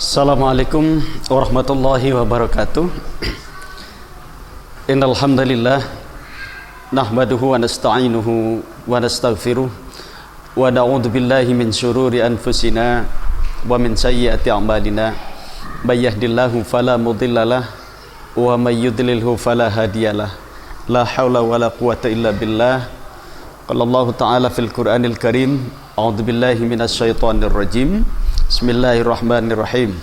Assalamualaikum warahmatullahi wabarakatuh. Innal hamdalillah nahmaduhu wa nasta'inuhu wa nastaghfiruh wa na'udzu billahi min syururi anfusina wa min sayyiati a'malina. May yahdihillahu fala mudhillalah wa may yudlilhu fala hadiyalah. La haula wala quwwata illa billah. Qala Allah ta'ala fil Qur'anil Karim, a'udzu billahi minasy syaithanir rajim. Bismillahirrahmanirrahim.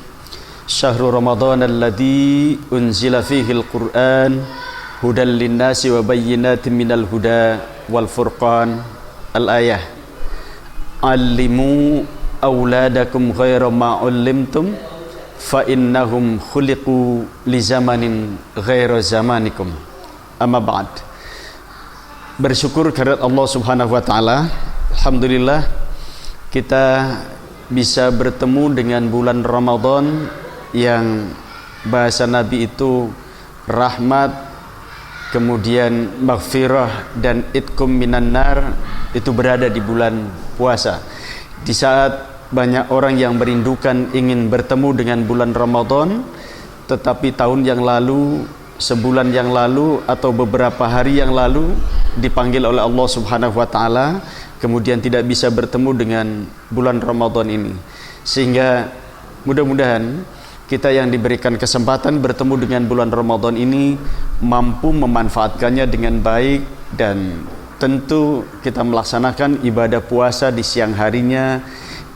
Syahrul Ramadan alladzi unzila fihil Qur'an hudal linnasi wa bayyinatin minal huda wal furqan. Al-ayah. Allimu auladakum ghaira ma 'allimtum fa innahum khuliqu li zamanin ghaira zamanikum. Amma ba'd. Bersyukur kehadirat Allah Subhanahu wa taala. Alhamdulillah kita bisa bertemu dengan bulan Ramadan yang bahasa Nabi itu rahmat, kemudian maghfirah dan itqum minan nar, itu berada di bulan puasa. Di saat banyak orang yang merindukan ingin bertemu dengan bulan Ramadan, tetapi tahun yang lalu, sebulan yang lalu atau beberapa hari yang lalu dipanggil oleh Allah Subhanahu wa taala, kemudian tidak bisa bertemu dengan bulan Ramadan ini. Sehingga mudah-mudahan kita yang diberikan kesempatan bertemu dengan bulan Ramadan ini mampu memanfaatkannya dengan baik, dan tentu kita melaksanakan ibadah puasa di siang harinya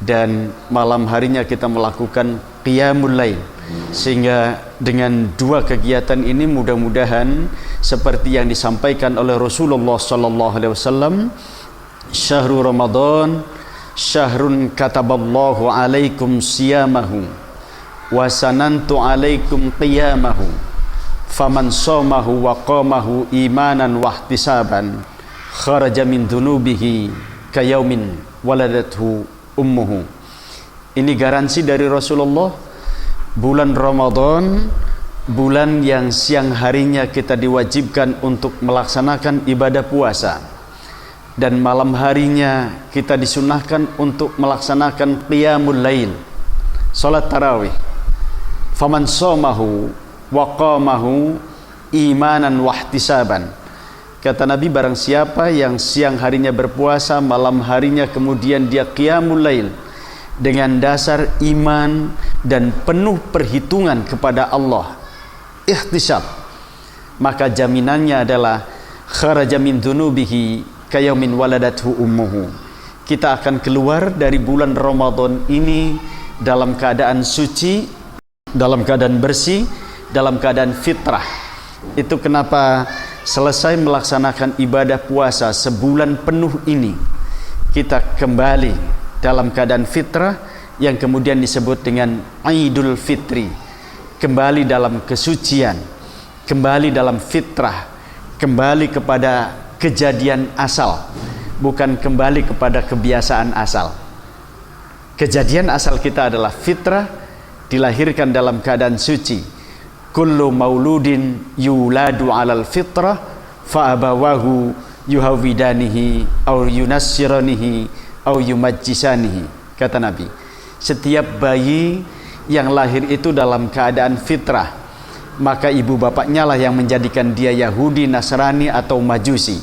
dan malam harinya kita melakukan qiyamul lail. Sehingga dengan dua kegiatan ini mudah-mudahan seperti yang disampaikan oleh Rasulullah sallallahu alaihi wasallam, Syahrul Ramadan syahrun kataballahu alaikum siyamahu wa sanantu alaikum qiyamahu faman somahu wa qamahu imanan wa ihtisaban kharaja min dunubihi kayaumin waladathu ummuhu. Ini garansi dari Rasulullah. Bulan Ramadan, bulan yang siang harinya kita diwajibkan untuk melaksanakan ibadah puasa, dan malam harinya kita disunahkan untuk melaksanakan qiyamul lail, salat tarawih. Faman somahu wa qamahu imanan wa ihtisaban. Kata Nabi, barang siapa yang siang harinya berpuasa, malam harinya kemudian dia qiyamul lail dengan dasar iman dan penuh perhitungan kepada Allah, ihtisab, maka jaminannya adalah kharaja min dunubihi kayaumin waladathu ummuhu. Kita akan keluar dari bulan Ramadan ini dalam keadaan suci, dalam keadaan bersih, dalam keadaan fitrah. Itu kenapa selesai melaksanakan ibadah puasa sebulan penuh ini, kita kembali dalam keadaan fitrah yang kemudian disebut dengan Idul Fitri. Kembali dalam kesucian, kembali dalam fitrah, kembali kepada kejadian asal, bukan kembali kepada kebiasaan asal. Kejadian asal kita adalah fitrah, dilahirkan dalam keadaan suci. Kullu mauludin yuladu alal fitrah fa abawahu yuhawidanihi aw yunassiranihi aw yumajjisanihi. Kata Nabi, setiap bayi yang lahir itu dalam keadaan fitrah, maka ibu bapaknya lah yang menjadikan dia Yahudi, Nasrani atau Majusi.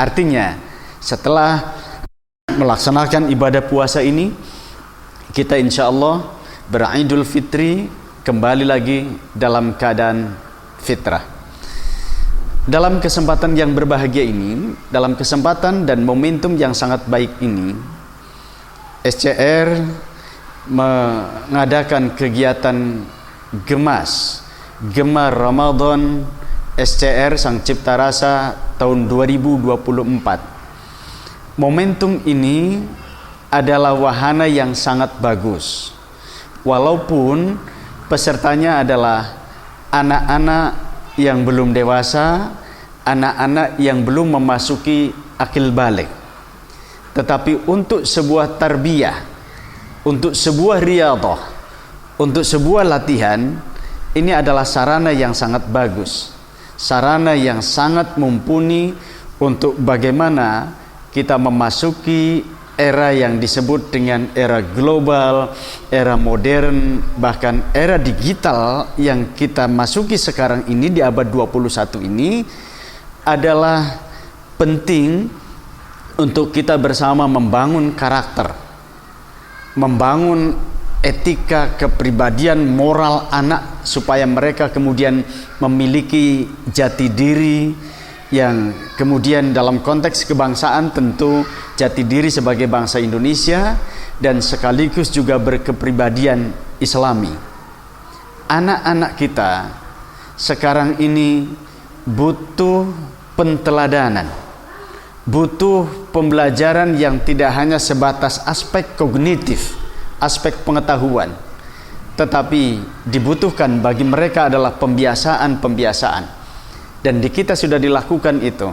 Artinya setelah melaksanakan ibadah puasa ini, kita insya Allah beridul fitri, kembali lagi dalam keadaan fitrah. Dalam kesempatan yang berbahagia ini, dalam kesempatan dan momentum yang sangat baik ini, SCR mengadakan kegiatan Gemas, Gemar Ramadan SCR Sang Cipta Rasa tahun 2024. Momentum ini adalah wahana yang sangat bagus, walaupun pesertanya adalah anak-anak yang belum dewasa, anak-anak yang belum memasuki akil balik. Tetapi untuk sebuah tarbiyah, untuk sebuah riyadhah, untuk sebuah latihan, ini adalah sarana yang sangat bagus, sarana yang sangat mumpuni untuk bagaimana kita memasuki era yang disebut dengan era global, era modern, bahkan era digital yang kita masuki sekarang ini di abad 21 ini adalah penting untuk kita bersama membangun karakter, membangun etika kepribadian moral anak supaya mereka kemudian memiliki jati diri yang kemudian dalam konteks kebangsaan tentu jati diri sebagai bangsa Indonesia dan sekaligus juga berkepribadian Islami. Anak-anak kita sekarang ini butuh penteladanan, butuh pembelajaran yang tidak hanya sebatas aspek kognitif, aspek pengetahuan, tetapi dibutuhkan bagi mereka adalah pembiasaan-pembiasaan. Dan di kita sudah dilakukan itu.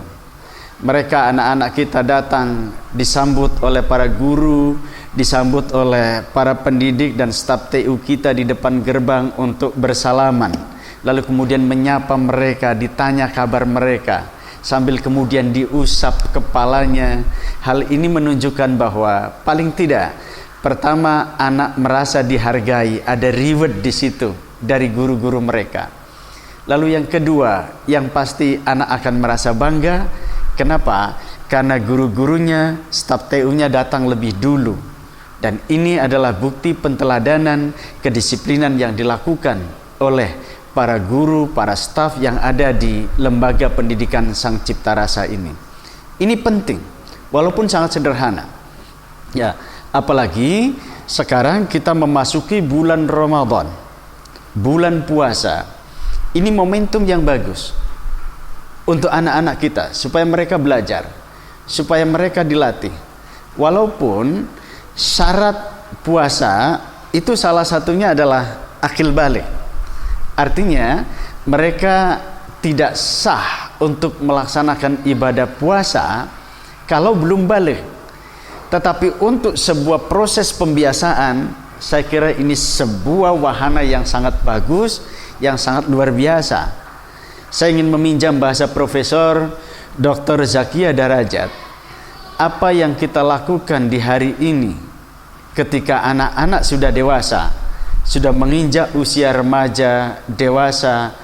Mereka, anak-anak kita datang disambut oleh para guru, disambut oleh para pendidik dan staf TU kita di depan gerbang untuk bersalaman. Lalu kemudian menyapa mereka, ditanya kabar mereka, sambil kemudian diusap kepalanya. Hal ini menunjukkan bahwa paling tidak, pertama anak merasa dihargai, ada reward di situ dari guru-guru mereka. Lalu yang kedua, yang pasti anak akan merasa bangga. Kenapa? Karena guru-gurunya, staf TU-nya datang lebih dulu. Dan ini adalah bukti penteladanan, kedisiplinan yang dilakukan oleh para guru, para staf yang ada di lembaga pendidikan Sang Cipta Rasa ini. Ini penting, walaupun sangat sederhana. Ya, apalagi sekarang kita memasuki bulan Ramadan, bulan puasa. Ini momentum yang bagus untuk anak-anak kita supaya mereka belajar, supaya mereka dilatih. Walaupun syarat puasa itu salah satunya adalah akil balik. Artinya mereka tidak sah untuk melaksanakan ibadah puasa kalau belum balik. Tetapi untuk sebuah proses pembiasaan, saya kira ini sebuah wahana yang sangat bagus, yang sangat luar biasa. Saya ingin meminjam bahasa Profesor Dr. Zakia Darajat. Apa yang kita lakukan di hari ini ketika anak-anak sudah dewasa, sudah menginjak usia remaja, dewasa,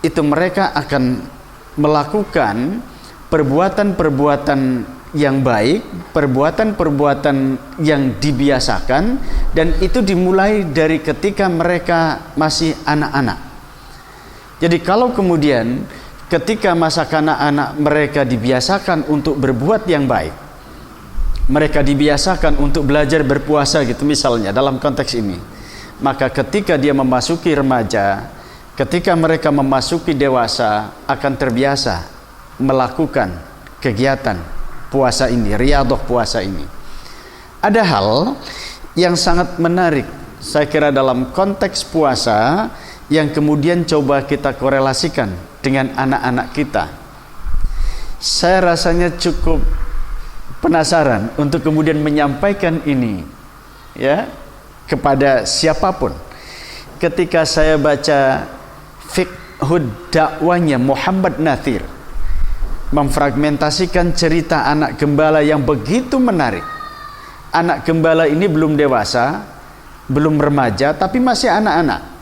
itu mereka akan melakukan perbuatan-perbuatan yang baik, perbuatan-perbuatan yang dibiasakan, dan itu dimulai dari ketika mereka masih anak-anak. Jadi kalau kemudian ketika masa kanak-anak mereka dibiasakan untuk berbuat yang baik, mereka dibiasakan untuk belajar berpuasa gitu misalnya dalam konteks ini, maka ketika dia memasuki remaja, ketika mereka memasuki dewasa, akan terbiasa melakukan kegiatan puasa ini, riyadhah puasa ini. Ada hal yang sangat menarik saya kira dalam konteks puasa yang kemudian coba kita korelasikan dengan anak-anak kita. Saya rasanya cukup penasaran untuk kemudian menyampaikan ini ya kepada siapapun. Ketika saya baca fiqhud dakwanya Muhammad Nathir, memfragmentasikan cerita anak gembala yang begitu menarik. Anak gembala ini belum dewasa, belum remaja, tapi masih anak-anak.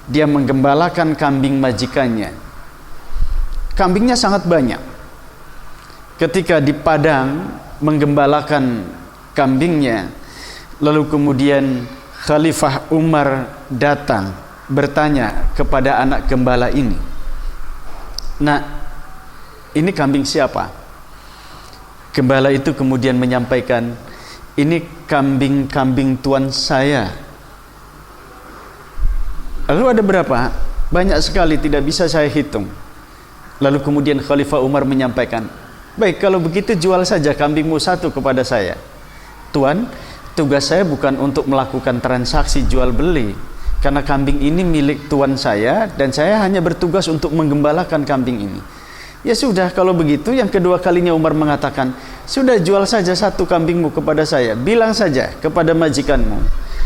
Dia menggembalakan kambing majikannya. Kambingnya sangat banyak. Ketika di padang menggembalakan kambingnya, lalu kemudian Khalifah Umar datang bertanya kepada anak gembala ini, "Nak, ini kambing siapa?" Gembala itu kemudian menyampaikan, "Ini kambing-kambing tuan saya." Lalu ada berapa? Banyak sekali, tidak bisa saya hitung. Lalu kemudian Khalifah Umar menyampaikan, "Baik, kalau begitu jual saja kambingmu satu kepada saya." "Tuan, tugas saya bukan untuk melakukan transaksi jual beli, karena kambing ini milik tuan saya dan saya hanya bertugas untuk menggembalakan kambing ini." Ya sudah, kalau begitu. Yang kedua kalinya Umar mengatakan, "Sudah, jual saja satu kambingmu kepada saya. Bilang saja kepada majikanmu,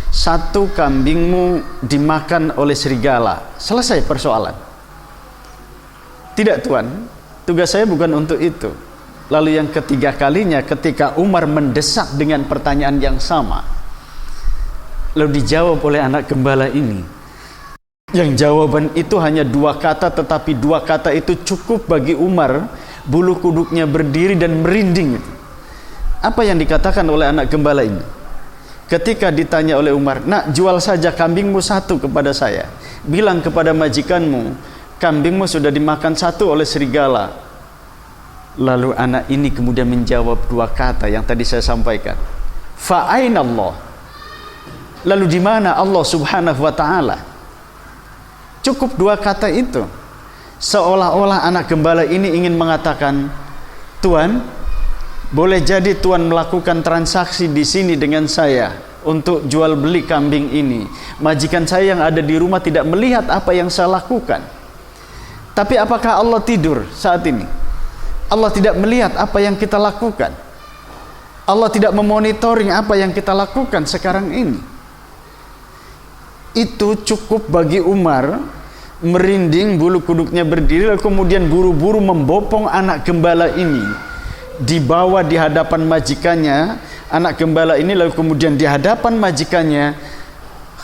satu kambingmu dimakan oleh serigala." Selesai persoalan. "Tidak tuan, tugas saya bukan untuk itu." Lalu yang ketiga kalinya ketika Umar mendesak dengan pertanyaan yang sama, lalu dijawab oleh anak gembala ini, yang jawaban itu hanya 2 kata, tetapi 2 kata itu cukup bagi Umar, bulu kuduknya berdiri dan merinding. Apa yang dikatakan oleh anak gembala ini? Ketika ditanya oleh Umar, "Nak, jual saja kambingmu 1 kepada saya. Bilang kepada majikanmu, kambingmu sudah dimakan 1 oleh serigala." Lalu anak ini kemudian menjawab 2 kata yang tadi saya sampaikan. Fa'aina Allah. Lalu di mana Allah Subhanahu wa taala? Cukup 2 kata itu. Seolah-olah anak gembala ini ingin mengatakan, "Tuan, boleh jadi Tuan melakukan transaksi di sini dengan saya untuk jual beli kambing ini. Majikan saya yang ada di rumah tidak melihat apa yang saya lakukan. Tapi apakah Allah tidur saat ini? Allah tidak melihat apa yang kita lakukan. Allah tidak memonitoring apa yang kita lakukan sekarang ini." Itu cukup bagi Umar merinding, bulu kuduknya berdiri, lalu kemudian buru-buru membopong anak gembala ini, dibawa di hadapan majikannya. Anak gembala ini lalu kemudian di hadapan majikannya,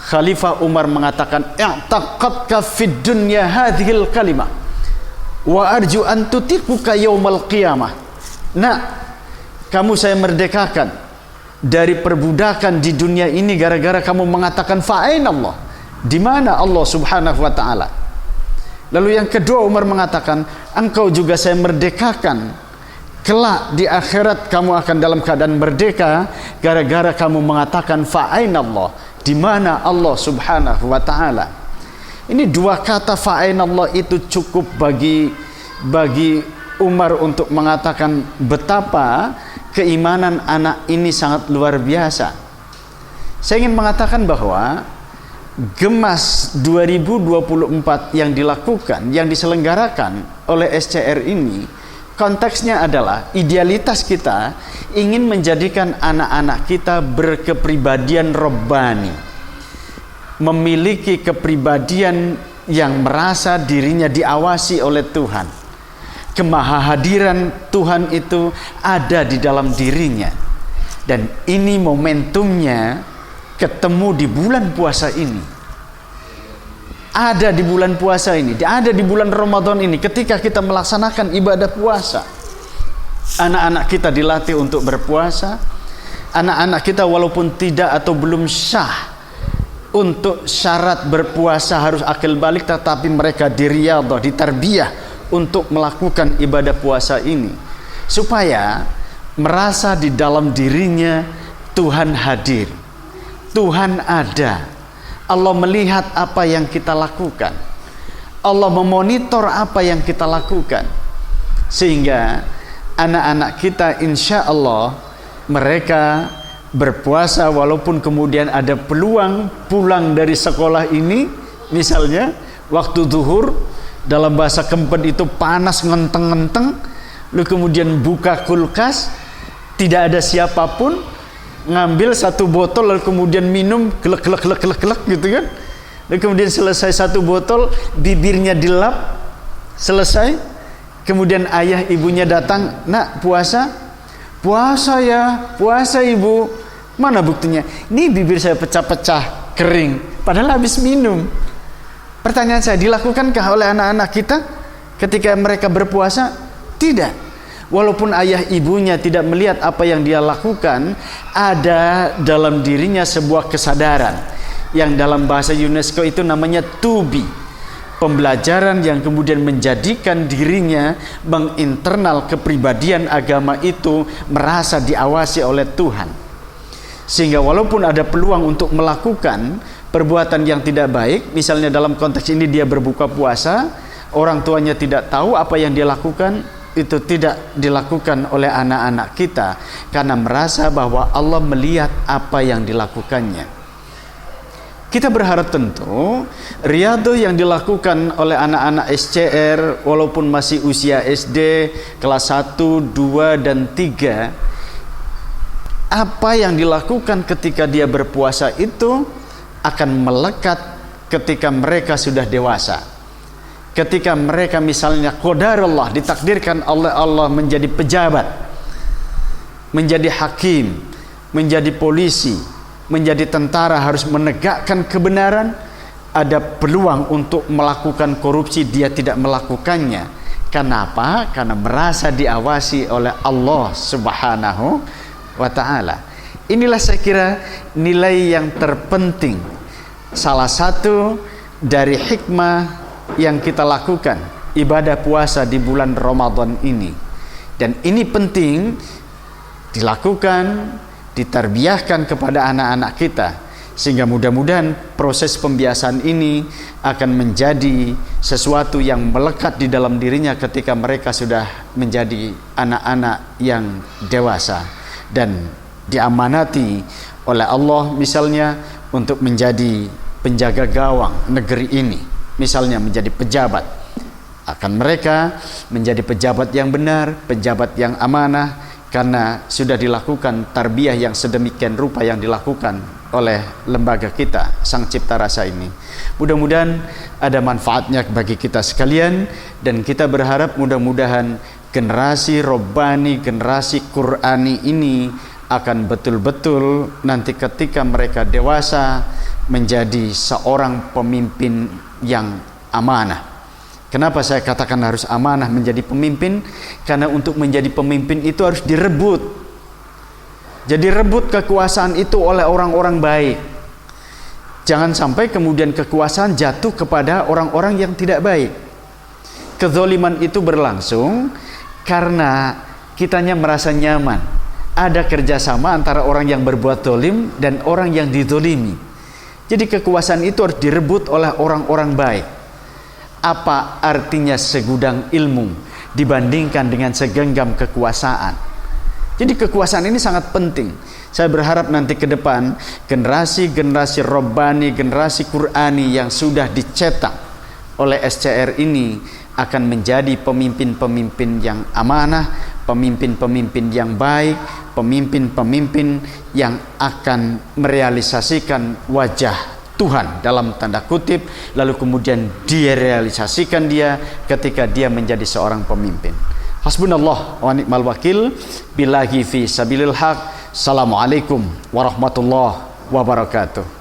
Khalifah Umar mengatakan, "I'taqadka fid dunya hadhil kalimah wa arju an tutiquka yaumal qiyamah." Nah, kamu saya merdekakan dari perbudakan di dunia ini gara-gara kamu mengatakan fa'aina Allah. Di mana Allah Subhanahu wa taala? Lalu yang kedua Umar mengatakan, engkau juga saya merdekakan. Kelak di akhirat kamu akan dalam keadaan merdeka gara-gara kamu mengatakan fa'aina Allah. Di mana Allah Subhanahu wa taala? Ini 2 kata fa'aina Allah itu cukup bagi Umar untuk mengatakan betapa keimanan anak ini sangat luar biasa. Saya ingin mengatakan bahwa Gemas 2024 yang dilakukan, yang diselenggarakan oleh SCR ini, konteksnya adalah idealitas kita ingin menjadikan anak-anak kita berkepribadian robbani, memiliki kepribadian yang merasa dirinya diawasi oleh Tuhan. Kemahahadiran Tuhan itu ada di dalam dirinya. Dan ini momentumnya ketemu di bulan puasa ini. Ada di bulan puasa ini, ada di bulan Ramadan ini, ketika kita melaksanakan ibadah puasa. Anak-anak kita dilatih untuk berpuasa. Anak-anak kita walaupun tidak atau belum syah untuk syarat berpuasa harus akil balik, tetapi mereka diriyadhah, ditarbiyah untuk melakukan ibadah puasa ini, supaya merasa di dalam dirinya Tuhan hadir, Tuhan ada, Allah melihat apa yang kita lakukan, Allah memonitor apa yang kita lakukan, sehingga anak-anak kita insya Allah mereka berpuasa walaupun kemudian ada peluang pulang dari sekolah ini, misalnya waktu zuhur, dalam bahasa Kempen itu panas ngenteng-ngenteng, lalu kemudian buka kulkas, tidak ada siapapun, ngambil 1 botol lalu kemudian minum gelek gitu kan. Lalu kemudian selesai 1 botol, bibirnya dilap, selesai. Kemudian ayah ibunya datang, "Nak, puasa?" "Puasa ya, puasa ibu." "Mana buktinya?" "Ini bibir saya pecah-pecah, kering, padahal habis minum." Pertanyaan saya, dilakukankah oleh anak-anak kita ketika mereka berpuasa? Tidak. Walaupun ayah ibunya tidak melihat apa yang dia lakukan, ada dalam dirinya sebuah kesadaran yang dalam bahasa UNESCO itu namanya tubi, pembelajaran yang kemudian menjadikan dirinya menginternal kepribadian agama itu merasa diawasi oleh Tuhan, sehingga walaupun ada peluang untuk melakukan perbuatan yang tidak baik, misalnya dalam konteks ini dia berbuka puasa, orang tuanya tidak tahu apa yang dia lakukan, itu tidak dilakukan oleh anak-anak kita karena merasa bahwa Allah melihat apa yang dilakukannya. Kita berharap tentu riyadhah yang dilakukan oleh anak-anak SCR walaupun masih usia SD kelas 1, 2 dan 3, apa yang dilakukan ketika dia berpuasa itu akan melekat ketika mereka sudah dewasa. ketika mereka misalnya qadarullah, ditakdirkan oleh Allah menjadi pejabat, menjadi hakim, menjadi polisi, menjadi tentara, harus menegakkan kebenaran, ada peluang untuk melakukan korupsi, dia tidak melakukannya. Kenapa? Karena merasa diawasi oleh Allah Subhanahu wa ta'ala. Inilah saya kira nilai yang terpenting, salah satu dari hikmah yang kita lakukan ibadah puasa di bulan Ramadan ini. Dan ini penting dilakukan, ditarbiyahkan kepada anak-anak kita, sehingga mudah-mudahan proses pembiasaan ini akan menjadi sesuatu yang melekat di dalam dirinya ketika mereka sudah menjadi anak-anak yang dewasa dan diamanati oleh Allah misalnya untuk menjadi penjaga gawang negeri ini, misalnya menjadi pejabat. Akan mereka menjadi pejabat yang benar, pejabat yang amanah, karena sudah dilakukan tarbiyah yang sedemikian rupa yang dilakukan oleh lembaga kita, Sang Cipta Rasa ini. Mudah-mudahan ada manfaatnya bagi kita sekalian, dan kita berharap mudah-mudahan generasi Robbani, generasi Qur'ani ini akan betul-betul nanti ketika mereka dewasa menjadi seorang pemimpin yang amanah. Kenapa saya katakan harus amanah menjadi pemimpin? Karena untuk menjadi pemimpin itu harus direbut. Jadi rebut kekuasaan itu oleh orang-orang baik. Jangan sampai kemudian kekuasaan jatuh kepada orang-orang yang tidak baik. Kezoliman itu berlangsung karena kitanya merasa nyaman. Ada kerjasama antara orang yang berbuat zalim dan orang yang dizolimi. Jadi kekuasaan itu harus direbut oleh orang-orang baik. Apa artinya segudang ilmu dibandingkan dengan segenggam kekuasaan? Jadi kekuasaan ini sangat penting. Saya berharap nanti ke depan generasi-generasi Robbani, generasi Qur'ani yang sudah dicetak oleh SCR ini akan menjadi pemimpin-pemimpin yang amanah, pemimpin-pemimpin yang baik, pemimpin-pemimpin yang akan merealisasikan wajah Tuhan dalam tanda kutip, lalu kemudian direalisasikan dia ketika dia menjadi seorang pemimpin. Hasbunallah wa ni'mal wakil, billahi fi sabilil haq. Assalamualaikum warahmatullahi wabarakatuh.